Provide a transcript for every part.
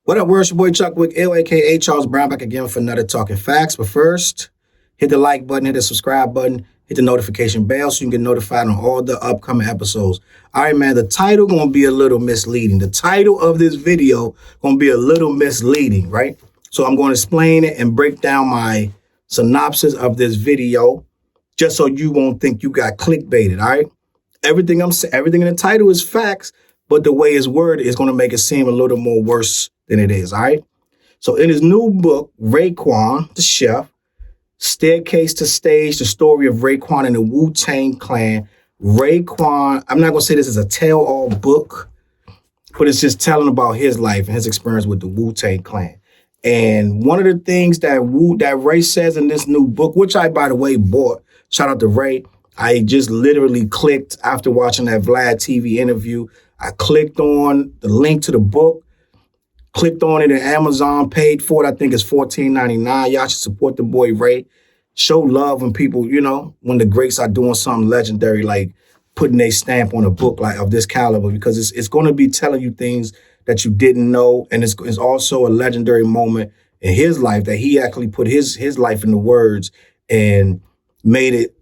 What up, words? Your boy Chuck Wick, aka Challz Brown, back again for another Talking Facts. But first, hit the like button, hit the subscribe button, hit the notification bell so you can get notified on all the upcoming episodes. All right, man, the title going to be a little misleading. The title of this video going to be a little misleading, right? So I'm going to explain it and break down my synopsis of this video just so you won't think you got clickbaited, all right? Everything in the title is facts, but the way it's worded is going to make it seem a little more worse than it is, all right? So in his new book, Raekwon, the chef, Staircase to Stage, the story of Raekwon and the Wu-Tang Clan. Raekwon, I'm not going to say this is a tell-all book, but it's just telling about his life and his experience with the Wu-Tang Clan. And one of the things that Ray says in this new book, which I, by the way, bought, shout out to Ray, I just literally clicked after watching that Vlad TV interview. I clicked on the link to the book, clicked on it in Amazon, paid for it. I think it's $14.99. Y'all should support the boy Ray. Show love when people, you know, when the greats are doing something legendary, like putting a stamp on a book like of this caliber, because it's going to be telling you things that you didn't know. And it's also a legendary moment in his life that he actually put his life into words and made it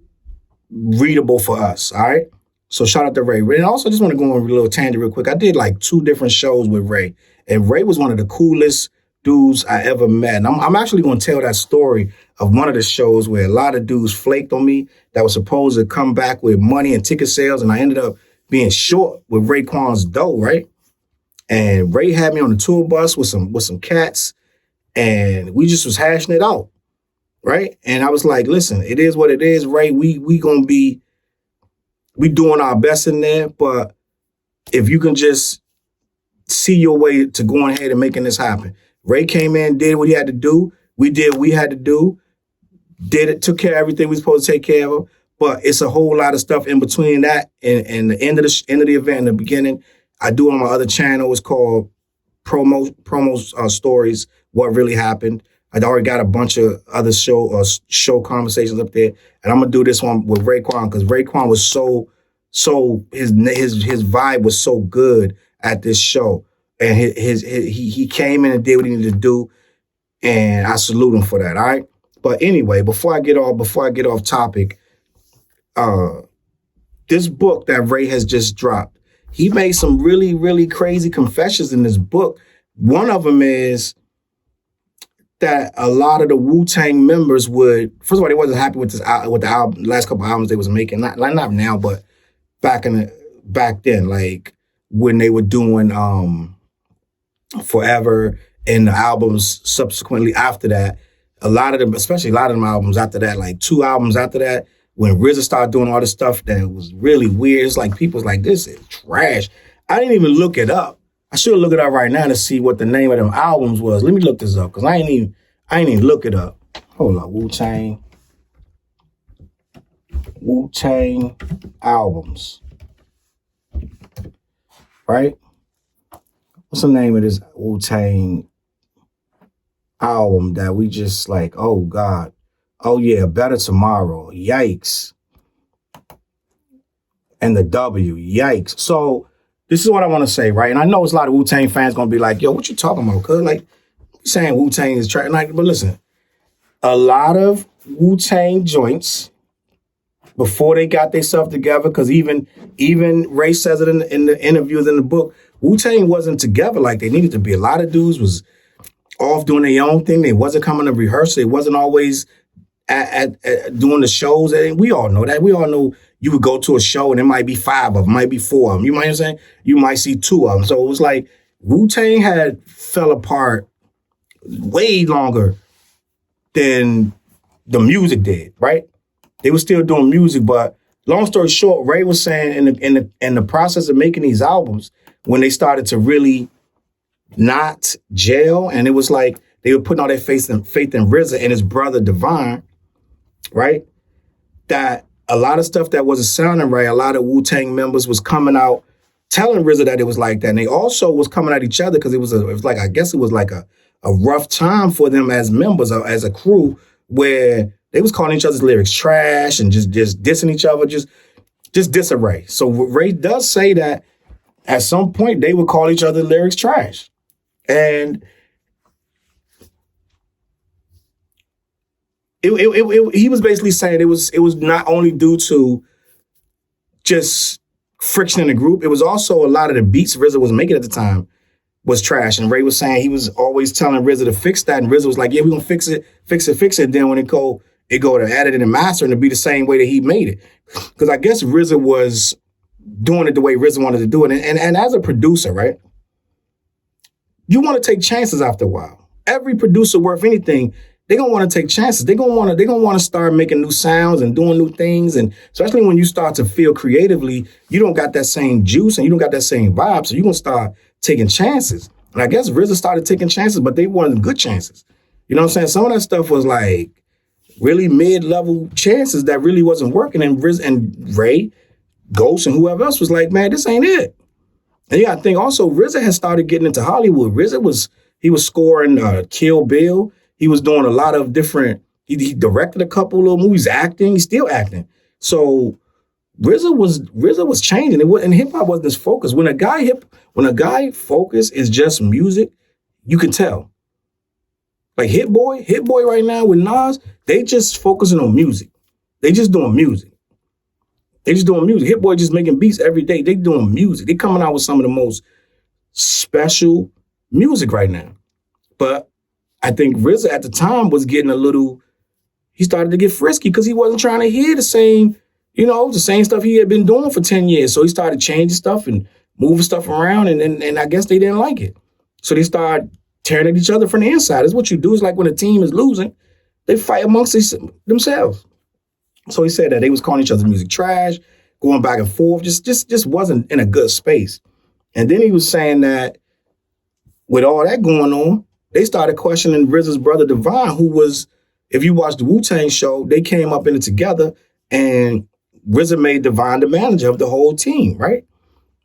readable for us. All right. So shout out to Ray. And I also just want to go on a little tangent real quick. I did like 2 different shows with Ray, and Ray was one of the coolest dudes I ever met. And I'm actually going to tell that story of one of the shows where a lot of dudes flaked on me that was supposed to come back with money and ticket sales. And I ended up being short with Raekwon's dough, right? And Ray had me on the tour bus with some cats, and we just was hashing it out, right? And I was like, listen, it is what it is, Ray. We doing our best in there, but if you can just see your way to going ahead and making this happen. Ray came in, did what he had to do. We did what we had to do. Did it, took care of everything we were supposed to take care of. But it's a whole lot of stuff in between that and the end of the event in the beginning. I do it on my other channel. It's called Promo Stories, What Really Happened. I'd already got a bunch of other show conversations up there. And I'm going to do this one with Raekwon because Raekwon was so his vibe was so good at this show. And he came in and did what he needed to do. And I salute him for that, all right? But anyway, before I get off topic, this book that Ray has just dropped, he made some really, really crazy confessions in this book. One of them is that a lot of the Wu-Tang members would, first of all, they wasn't happy with the album, last couple albums they was making. Not now, but back then, like when they were doing Forever and the albums subsequently after that, especially a lot of them albums after that, like 2 albums after that, when RZA started doing all this stuff that was really weird. It's like people's like, this is trash. I didn't even look it up. I should look it up right now to see what the name of them albums was. Let me look this up because I ain't even look it up. Hold on, Wu-Tang albums, right? What's the name of this Wu-Tang album that we just like, oh God, oh yeah, Better Tomorrow, yikes. And the W, yikes. So this is what I want to say, right? And I know it's a lot of Wu-Tang fans going to be like, yo, what you talking about? Cause like, you saying Wu-Tang is trash. Like, but listen, a lot of Wu-Tang joints, before they got themselves together, because even Ray says it in the interviews in the book, Wu-Tang wasn't together like they needed to be. A lot of dudes was off doing their own thing. They wasn't coming to rehearse. They wasn't always at doing the shows. And we all know that. We all know you would go to a show and it might be 5 of them, might be 4 of them. You might understand? You might see 2 of them. So it was like Wu-Tang had fell apart way longer than the music did, right? They were still doing music, but long story short, Ray was saying in the process of making these albums, when they started to really not gel, and it was like they were putting all their faith in RZA and his brother Divine, right? That a lot of stuff that wasn't sounding right, a lot of Wu-Tang members was coming out telling RZA that it was like that. And they also was coming at each other because it was like a rough time for them as members, as a crew, where they was calling each other's lyrics trash and just dissing each other, just disarray. So Ray does say that at some point they would call each other's lyrics trash. And he was basically saying it was not only due to just friction in the group, it was also a lot of the beats RZA was making at the time was trash. And Ray was saying he was always telling RZA to fix that, and RZA was like, yeah, we're gonna fix it. And then when it go to editing and mastering, to be the same way that he made it. Because I guess RZA was doing it the way RZA wanted to do it. And as a producer, right, you want to take chances after a while. Every producer worth anything, they're gonna want to take chances. They're gonna want to start making new sounds and doing new things. And especially when you start to feel creatively, you don't got that same juice and you don't got that same vibe. So you're gonna start taking chances. And I guess RZA started taking chances, but they weren't good chances. You know what I'm saying? Some of that stuff was like really mid-level chances that really wasn't working. And RZA and Ray, Ghost, and whoever else was like, man, this ain't it. And yeah, I think also RZA had started getting into Hollywood. RZA was scoring Kill Bill. He was doing a lot of different, he directed a couple little movies, acting, he's still acting. So RZA was changing. And hip hop wasn't his focus. When a guy focus is just music, you can tell. Like Hit Boy right now with Nas, they just focusing on music. They just doing music. Hit Boy just making beats every day. They doing music. They coming out with some of the most special music right now. But I think RZA at the time was getting he started to get frisky because he wasn't trying to hear the same stuff he had been doing for 10 years. So he started changing stuff and moving stuff around, and I guess they didn't like it. So they started tearing at each other from the inside. That's what you do. It's like when a team is losing, they fight amongst themselves. So he said that they was calling each other's music trash, going back and forth, just wasn't in a good space. And then he was saying that with all that going on, they started questioning RZA's brother Divine, who was, if you watch the Wu-Tang show, they came up in it together, and RZA made Divine the manager of the whole team, right?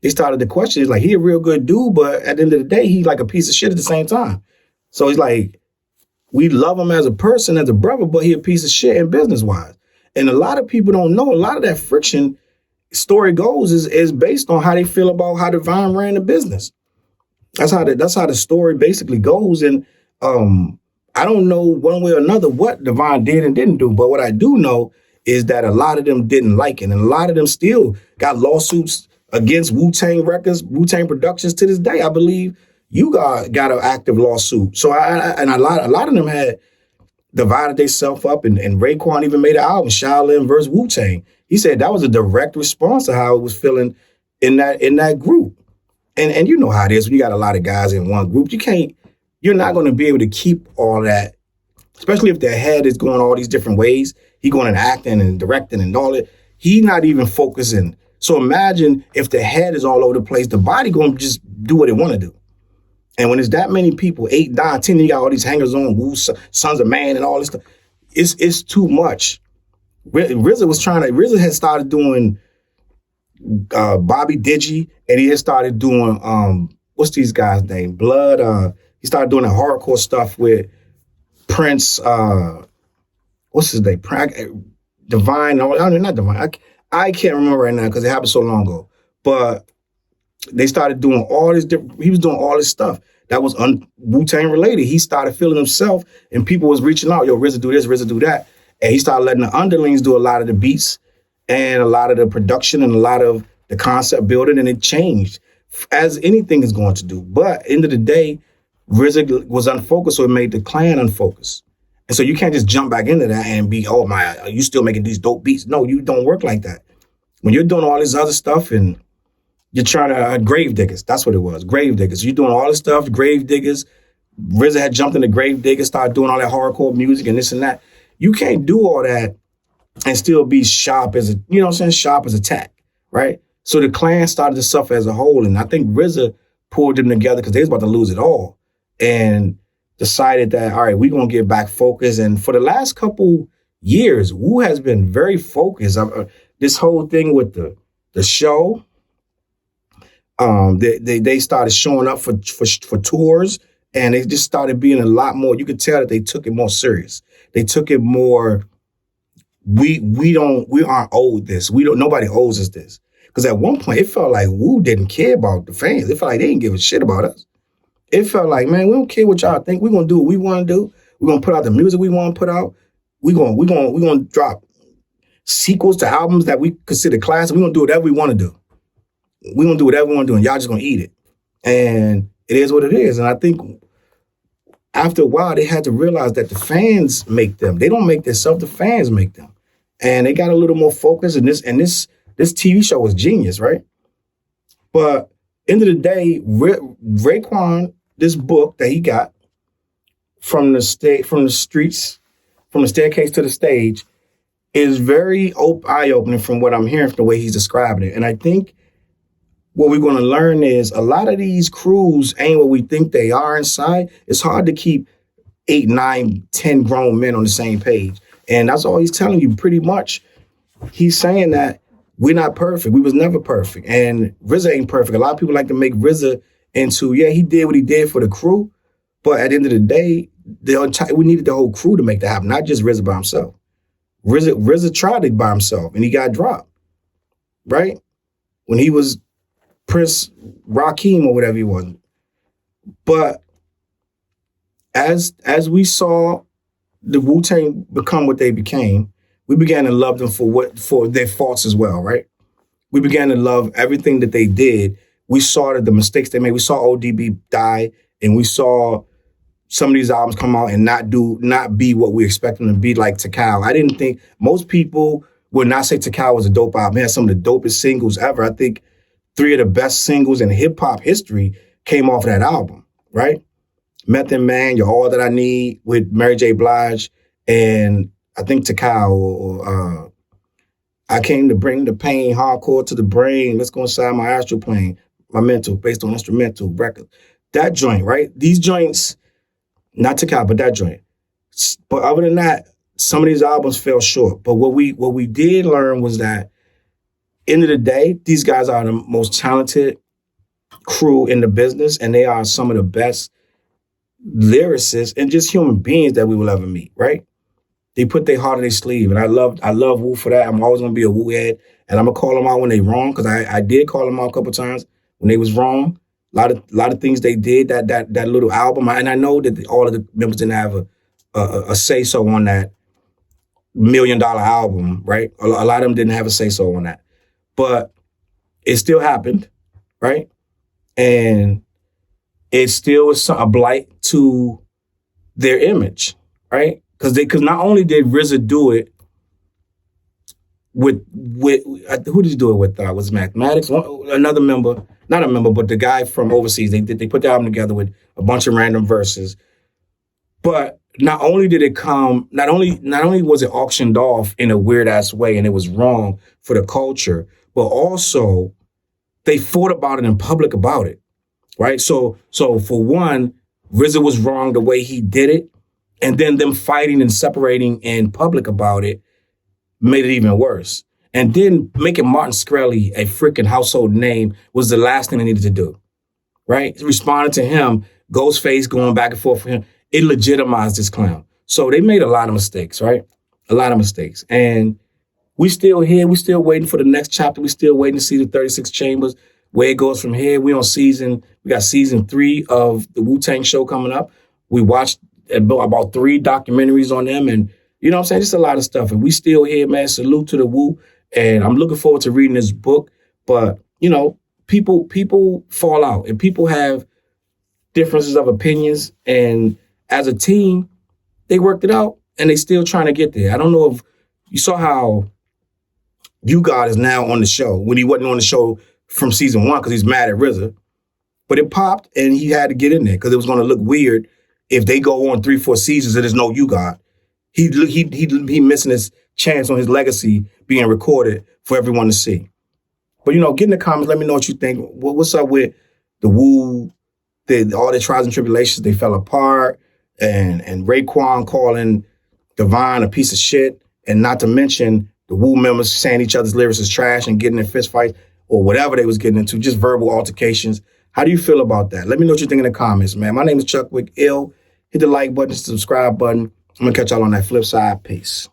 They started to question, it's like, he a real good dude, but at the end of the day, he like a piece of shit at the same time. So he's like, we love him as a person, as a brother, but he a piece of shit in business-wise. And a lot of people don't know, a lot of that friction, story goes, is based on how they feel about how Divine ran the business. That's how the story basically goes. And I don't know one way or another what Divine did and didn't do, but what I do know is that a lot of them didn't like it, and a lot of them still got lawsuits against Wu-Tang Records, Wu-Tang Productions to this day. I believe you got an active lawsuit. So a lot of them had divided themselves up, and Raekwon even made an album, Shaolin versus Wu-Tang. He said that was a direct response to how it was feeling in that group. And you know how it is when you got a lot of guys in one group. You're not going to be able to keep all that, especially if their head is going all these different ways. He going and acting and directing and all that. He not even focusing. So imagine if the head is all over the place, the body going to just do what it want to do. And when there's that many people, 8, 9, 10, you got all these hangers on, Wu, Sons of Man and all this stuff. It's too much. RZA had started doing Bobby Digi, and he had started doing what's these guys' name? Blood. He started doing that hardcore stuff with Prince. What's his name? Divine. Not Divine. I can't remember right now because it happened so long ago. But they started doing all this different. He was doing all this stuff that was Wu-Tang related. He started feeling himself, and people was reaching out. Yo, RZA do this, RZA do that, and he started letting the underlings do a lot of the beats and a lot of the production and a lot of the concept building, and it changed as anything is going to do. But at the end of the day, RZA was unfocused, so it made the clan unfocused. And so you can't just jump back into that and be, oh my, are you still making these dope beats? No, you don't work like that. When you're doing all this other stuff and you're trying to, grave diggers, that's what it was, grave diggers. You're doing all this stuff, grave diggers. RZA had jumped into grave diggers, started doing all that hardcore music and this and that. You can't do all that and still be sharp as sharp as a tack, right? So the clan started to suffer as a whole. And I think RZA pulled them together because they was about to lose it all. And decided that, all right, we're going to get back focused. And for the last couple years, Wu has been very focused. This whole thing with the show, they started showing up for tours, and they just started being a lot more. You could tell that they took it more serious. They took it more. We aren't owed this. Nobody owes us this. Because at one point it felt like Wu didn't care about the fans. It felt like they didn't give a shit about us. it felt like, man, we don't care what y'all think. We're gonna do what we want to do. We're gonna put out the music we want to put out. We're gonna drop sequels to albums that we consider classic. We're gonna do whatever we want to do. We're gonna do whatever we want to do, and y'all just gonna eat it. And it is what it is. And I think after a while, they had to realize that the fans make them. They don't make themselves, the fans make them. And they got a little more focus. And this TV show was genius, right? But end of the day, Raekwon, this book that he got from the streets, from the staircase to the stage, is very eye-opening from what I'm hearing from the way he's describing it. And I think what we're going to learn is a lot of these crews ain't what we think they are inside. It's hard to keep 8, 9, 10 grown men on the same page. And that's all he's telling you pretty much. He's saying that we're not perfect. We was never perfect. And RZA ain't perfect. A lot of people like to make RZA into, yeah, he did what he did for the crew. But at the end of the day, we needed the whole crew to make that happen, not just RZA by himself. RZA tried it by himself and he got dropped, right? When he was Prince Rakim or whatever he was. But as we saw the Wu-Tang become what they became, we began to love them for their faults as well, right? We began to love everything that they did. We saw that the mistakes they made. We saw ODB die, and we saw some of these albums come out and not be what we expect them to be, like T.H.E. I didn't think, most people would not say T.H.E. was a dope album. It had some of the dopest singles ever. I think 3 of the best singles in hip hop history came off of that album, right? Method Man, You're All That I Need with Mary J. Blige, and I think T.H.E. or I Came to Bring the Pain, Hardcore to the Brain, Let's Go Inside My Astral Plane, My Mental, based on instrumental records. That joint, right? These joints, not T.H.E., but that joint. But other than that, some of these albums fell short. But what we did learn was that, end of the day, these guys are the most talented crew in the business, and they are some of the best lyricists and just human beings that we will ever meet, right? They put their heart on their sleeve, and I love Wu for that. I'm always gonna be a Wu head, and I'm gonna call them out when they wrong, because I did call them out a couple times when they was wrong. A lot of things they did, that little album, and I know that all of the members didn't have a say so on that $1 million album, right? A lot of them didn't have a say so on that, but it still happened, right? And it still was a blight to their image, right? Because not only did RZA do it with who did he do it with? Was Mathematics? Another member, not a member, but the guy from overseas. They put the album together with a bunch of random verses. But not only did it come, not only was it auctioned off in a weird ass way and it was wrong for the culture, but also they fought about it in public about it, right? So for one, RZA was wrong the way he did it. And then them fighting and separating in public about it made it even worse. And then making Martin Shkreli a freaking household name was the last thing they needed to do, right? Responding to him, Ghostface going back and forth for him, it legitimized this clown. So they made a lot of mistakes, right? A lot of mistakes. And we still here. We still waiting for the next chapter. We still waiting to see the 36 Chambers, where it goes from here. We got season 3 of the Wu-Tang show coming up. We watched about 3 documentaries on them, and you know what I'm saying? Just a lot of stuff. And we still here, man. Salute to the Wu. And I'm looking forward to reading this book. But, you know, people fall out and people have differences of opinions. And as a team, they worked it out and they still trying to get there. I don't know if you saw how U-God is now on the show when he wasn't on the show from season 1 because he's mad at RZA. But it popped and he had to get in there because it was going to look weird if they go on 3-4 seasons and there's no U-God. He missing his chance on his legacy being recorded for everyone to see. But, you know, get in the comments. Let me know what you think. What's up with the Wu, all their trials and tribulations, they fell apart, and Raekwon calling Divine a piece of shit, and not to mention the Wu members saying each other's lyrics is trash and getting in fist fights or whatever they was getting into, just verbal altercations. How do you feel about that? Let me know what you think in the comments, man. My name is Chuck Wick Ill. Hit the like button, subscribe button. I'm going to catch y'all on that flip side. Peace.